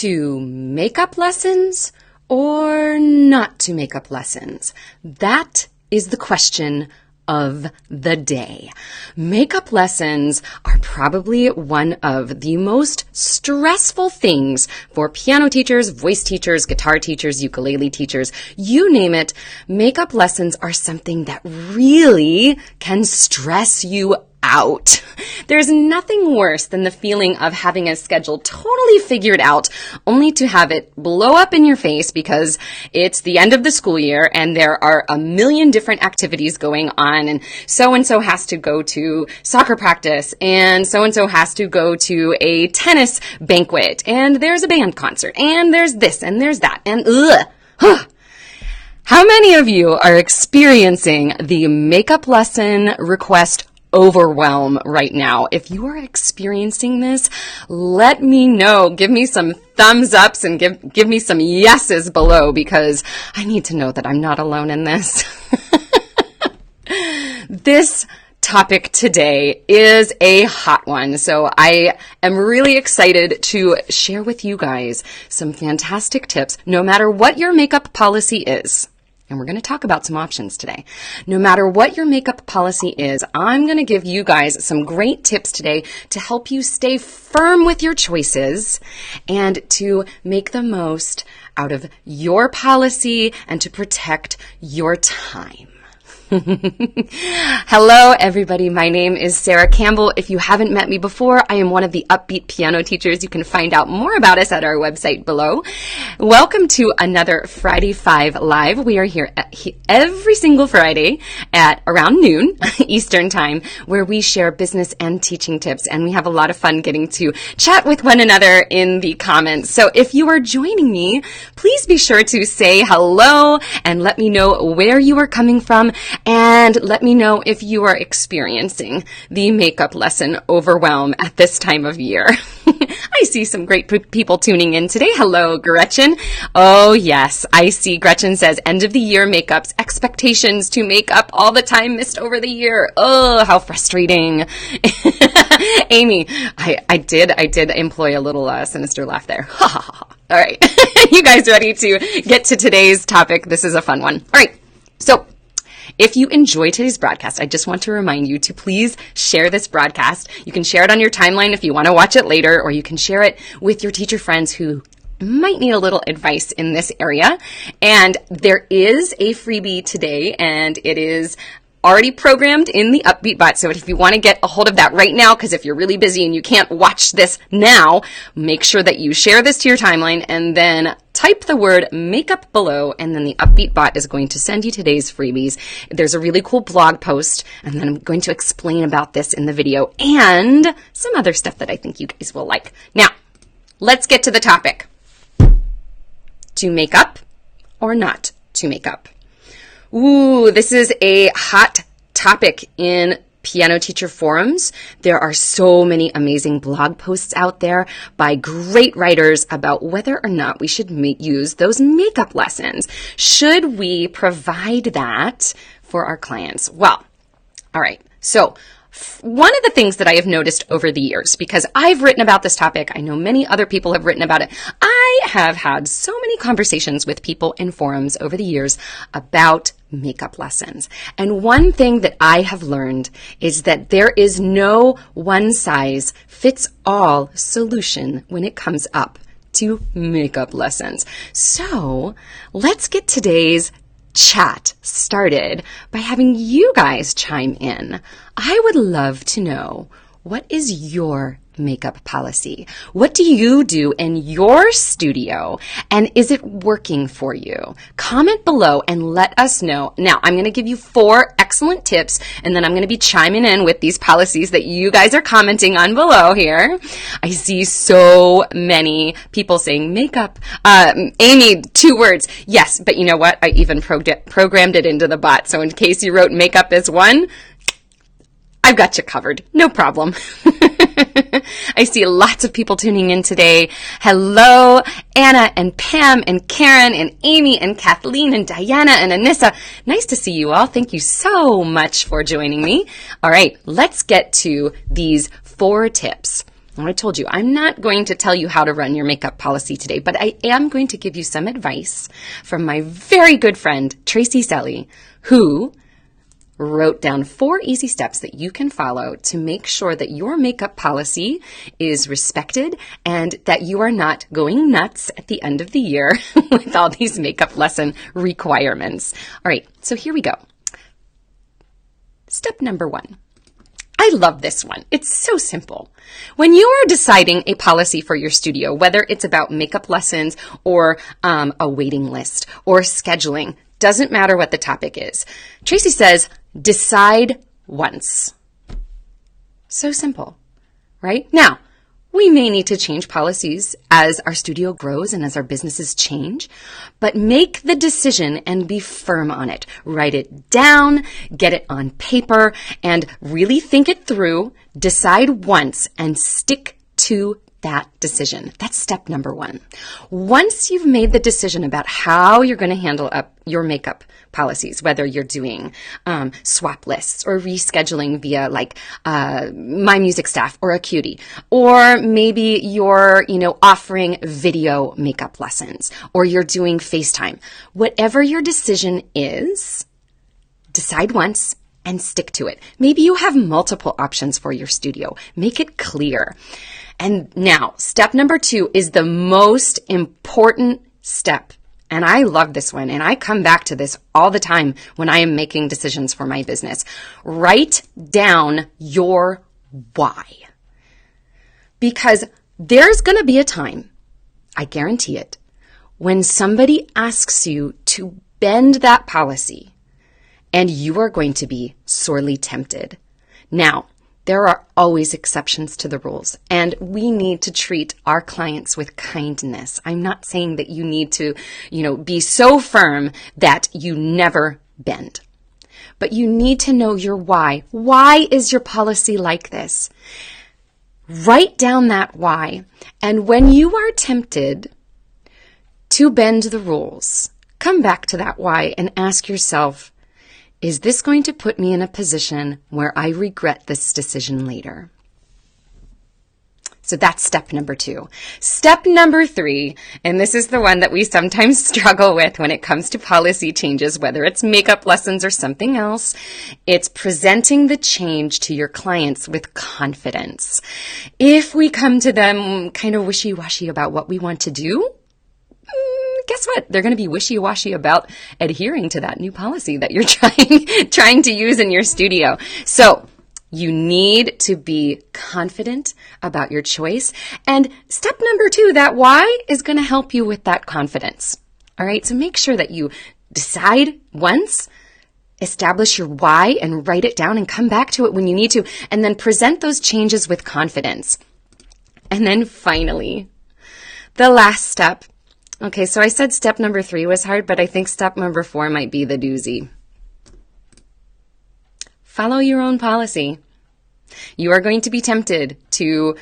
to makeup lessons or not to makeup lessons? That is the question of the day. Makeup lessons are probably one of the most stressful things for piano teachers, voice teachers, guitar teachers, ukulele teachers, you name it. Makeup lessons are something that really can stress you out. There's nothing worse than the feeling of having a schedule totally figured out, only to have it blow up in your face because it's the end of the school year and there are a million different activities going on, and so has to go to soccer practice, and so has to go to a tennis banquet, and there's a band concert, and there's this and there's that, and How many of you are experiencing the makeup lesson request overwhelm right now? If you are experiencing this, let me know. Give me some thumbs ups and give me some yeses below, because I need to know that I'm not alone in this. This topic today is a hot one, so I am really excited to share with you guys some fantastic tips, no matter what your makeup policy is. And we're going to talk about some options today. No matter what your makeup policy is, I'm going to give you guys some great tips today to help you stay firm with your choices and to make the most out of your policy and to protect your time. Hello, everybody. My name is Sarah Campbell. If you haven't met me before, I am one of the Upbeat piano teachers. You can find out more about us at our website below. Welcome to another Friday 5 Live. We are here every single Friday at around noon Eastern Time, where we share business and teaching tips, and we have a lot of fun getting to chat with one another in the comments. So if you are joining me, please be sure to say hello and let me know where you are coming from. And let me know if you are experiencing the makeup lesson overwhelm at this time of year. I see some great people tuning in today. Hello, Gretchen. Oh, yes. I see Gretchen says, end of the year makeups, expectations to make up all the time missed over the year. Oh, how frustrating. Amy, I did employ a little sinister laugh there. Ha ha ha. All right. You guys ready to get to today's topic? This is a fun one. All right. So, if you enjoy today's broadcast, I just want to remind you to please share this broadcast. You can share it on your timeline if you want to watch it later, or you can share it with your teacher friends who might need a little advice in this area. And there is a freebie today, and it is already programmed in the Upbeat bot. So if you want to get a hold of that right now, because if you're really busy and you can't watch this now, make sure that you share this to your timeline and then type the word makeup below, and then the Upbeat bot is going to send you today's freebies. There's a really cool blog post, and then I'm going to explain about this in the video and some other stuff that I think you guys will like. Now, let's get to the topic. To make up or not to make up? Ooh, this is a hot topic in piano teacher forums. There are so many amazing blog posts out there by great writers about whether or not we should use those makeup lessons. Should we provide that for our clients? Well, all right. So one of the things that I have noticed over the years, because I've written about this topic, I know many other people have written about it. I have had so many conversations with people in forums over the years about makeup lessons. And one thing that I have learned is that there is no one-size-fits-all solution when it comes up to makeup lessons. So let's get today's chat started by having you guys chime in. I would love to know, what is your makeup policy? What do you do in your studio? And is it working for you? Comment below and let us know. Now, I'm going to give you 4 excellent tips, and then I'm going to be chiming in with these policies that you guys are commenting on below here. I see so many people saying makeup. Amy, 2 words. Yes, but you know what? I even programmed it into the bot. So in case you wrote makeup as 1, I've got you covered. No problem. I see lots of people tuning in today. Hello, Anna and Pam and Karen and Amy and Kathleen and Diana and Anissa. Nice to see you all. Thank you so much for joining me. All right, let's get to these 4 tips Now, I told you, I'm not going to tell you how to run your makeup policy today, but I am going to give you some advice from my very good friend, Tracy Selly, who wrote down 4 easy steps that you can follow to make sure that your makeup policy is respected and that you are not going nuts at the end of the year with all these makeup lesson requirements. All right, so here we go. Step number 1. I love this one. It's so simple. When you are deciding a policy for your studio, whether it's about makeup lessons or a waiting list or scheduling, doesn't matter what the topic is. Tracy says, decide once. So simple, right? Now, we may need to change policies as our studio grows and as our businesses change, but make the decision and be firm on it. Write it down, get it on paper, and really think it through. Decide once and stick to that decision. That's step number 1. Once you've made the decision about how you're going to handle up your makeup policies, whether you're doing swap lists or rescheduling via like My Music Staff or Acuity, or maybe you're offering video makeup lessons, or you're doing FaceTime. Whatever your decision is, decide once and stick to it. Maybe you have multiple options for your studio. Make it clear. And now, step number 2 is the most important step. And I love this one. And I come back to this all the time when I am making decisions for my business. Write down your why. Because there's going to be a time, I guarantee it, when somebody asks you to bend that policy, and you are going to be sorely tempted. Now, there are always exceptions to the rules, and we need to treat our clients with kindness. I'm not saying that you need to, be so firm that you never bend. But you need to know your why. Why is your policy like this? Write down that why. And when you are tempted to bend the rules, come back to that why and ask yourself, is this going to put me in a position where I regret this decision later? So that's step number 2. Step number 3, and this is the one that we sometimes struggle with when it comes to policy changes, whether it's makeup lessons or something else, it's presenting the change to your clients with confidence. If we come to them kind of wishy-washy about what we want to do, guess what? They're going to be wishy-washy about adhering to that new policy that you're trying to use in your studio. So you need to be confident about your choice. And step number 2, that why is going to help you with that confidence. All right. So make sure that you decide once, establish your why and write it down and come back to it when you need to, and then present those changes with confidence. And then finally, the last step. Okay, so I said step number 3 was hard, but I think step number 4 might be the doozy. Follow your own policy. You are going to be tempted to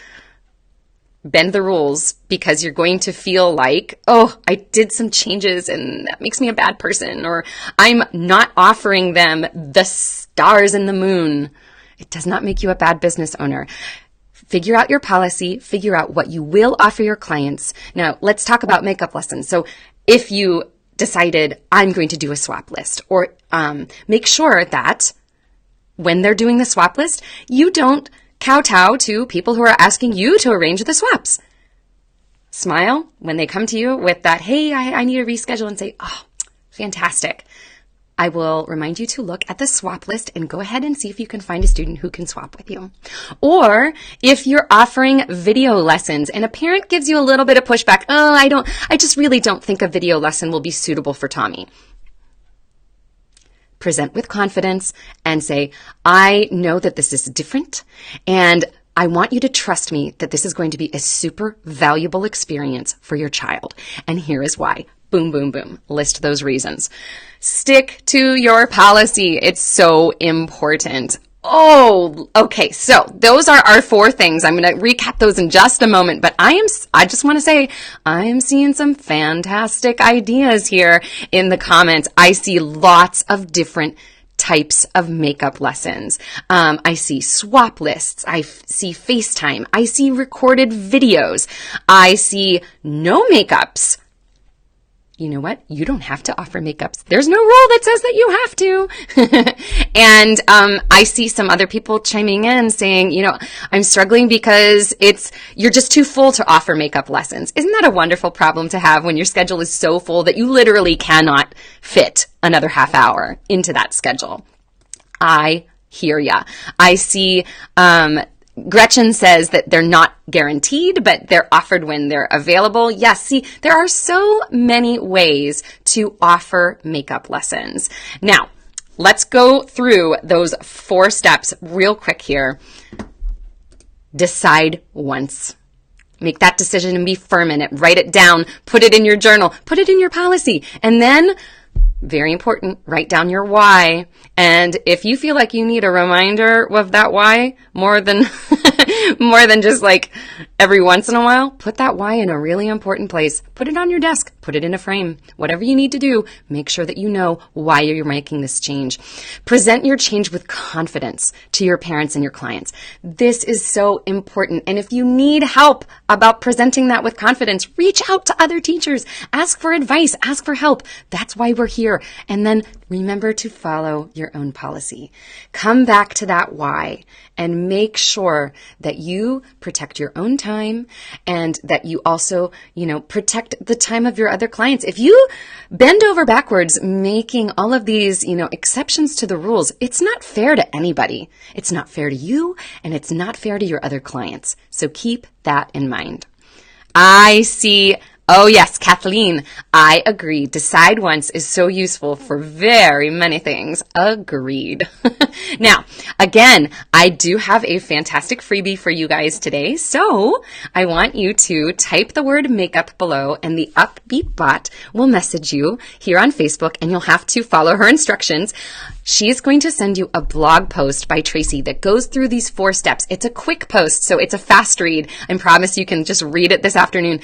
bend the rules because you're going to feel like, oh, I did some changes and that makes me a bad person, or I'm not offering them the stars and the moon. It does not make you a bad business owner. Figure out your policy, figure out what you will offer your clients. Now, let's talk about makeup lessons. So if you decided I'm going to do a swap list, or make sure that when they're doing the swap list, you don't kowtow to people who are asking you to arrange the swaps. Smile when they come to you with that, hey, I need to reschedule, and say, oh, fantastic. I will remind you to look at the swap list and go ahead and see if you can find a student who can swap with you. Or if you're offering video lessons and a parent gives you a little bit of pushback, oh, I just really don't think a video lesson will be suitable for Tommy. Present with confidence and say, I know that this is different, and I want you to trust me that this is going to be a super valuable experience for your child. And here is why. Boom, boom, boom. List those reasons. Stick to your policy. It's so important. Oh, okay. So those are our 4 things. I'm going to recap those in just a moment, but I just want to say I am seeing some fantastic ideas here in the comments. I see lots of different types of makeup lessons. I see swap lists. I see FaceTime. I see recorded videos. I see no makeups. You know what? You don't have to offer makeups. There's no rule that says that you have to. And I see some other people chiming in saying, I'm struggling because you're just too full to offer makeup lessons. Isn't that a wonderful problem to have when your schedule is so full that you literally cannot fit another half hour into that schedule? I hear ya. I see Gretchen says that they're not guaranteed, but they're offered when they're available. Yes, see, there are so many ways to offer makeup lessons. Now, let's go through those 4 steps real quick here. Decide once. Make that decision and be firm in it. Write it down. Put it in your journal. Put it in your policy. And then, very important, write down your why. And if you feel like you need a reminder of that why more than just like every once in a while, put that why in a really important place. Put it on your desk. Put it in a frame. Whatever you need to do, make sure that you know why you're making this change. Present your change with confidence to your parents and your clients. This is so important. And if you need help about presenting that with confidence, reach out to other teachers. Ask for advice. Ask for help. That's why we're here. And then remember to follow your own policy. Come back to that why and make sure that you protect your own time and that you also, protect the time of your other clients. If you bend over backwards making all of these, exceptions to the rules, it's not fair to anybody. It's not fair to you and it's not fair to your other clients. So keep that in mind. I see. Oh yes, Kathleen, I agree. Decide once is so useful for very many things. Agreed. Now, again, I do have a fantastic freebie for you guys today. So I want you to type the word makeup below and the Upbeat bot will message you here on Facebook and you'll have to follow her instructions. She's going to send you a blog post by Tracy that goes through these 4 steps. It's a quick post, so it's a fast read. I promise you can just read it this afternoon.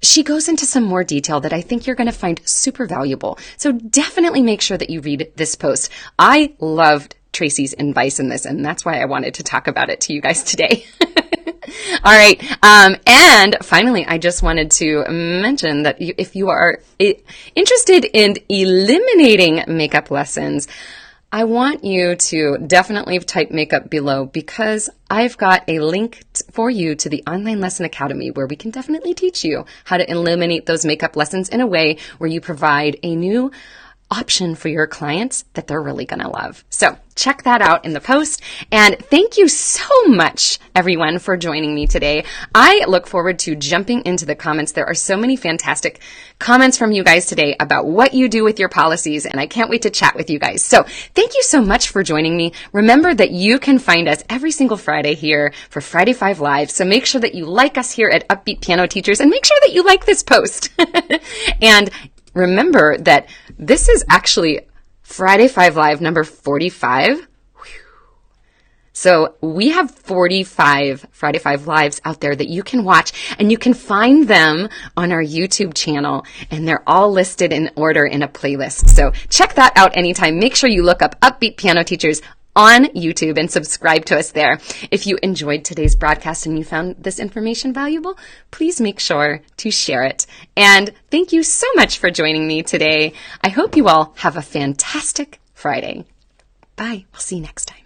She goes into some more detail that I think you're going to find super valuable. So definitely make sure that you read this post. I loved Tracy's advice in this, and that's why I wanted to talk about it to you guys today. All right. And finally, I just wanted to mention that if you are interested in eliminating makeup lessons, I want you to definitely type makeup below because I've got a link for you to the Online Lesson Academy where we can definitely teach you how to eliminate those makeup lessons in a way where you provide a new option for your clients that they're really going to love. So check that out in the post. And thank you so much, everyone, for joining me today. I look forward to jumping into the comments. There are so many fantastic comments from you guys today about what you do with your policies, and I can't wait to chat with you guys. So thank you so much for joining me. Remember that you can find us every single Friday here for Friday 5 Live. So make sure that you like us here at Upbeat Piano Teachers and make sure that you like this post. And remember that this is actually Friday 5 Live number 45. So we have 45 Friday 5 Lives out there that you can watch, and you can find them on our YouTube channel, and they're all listed in order in a playlist. So check that out anytime. Make sure you look up Upbeat Piano Teachers on YouTube and subscribe to us there. If you enjoyed today's broadcast and you found this information valuable, please make sure to share it. And thank you so much for joining me today. I hope you all have a fantastic Friday. Bye. We'll see you next time.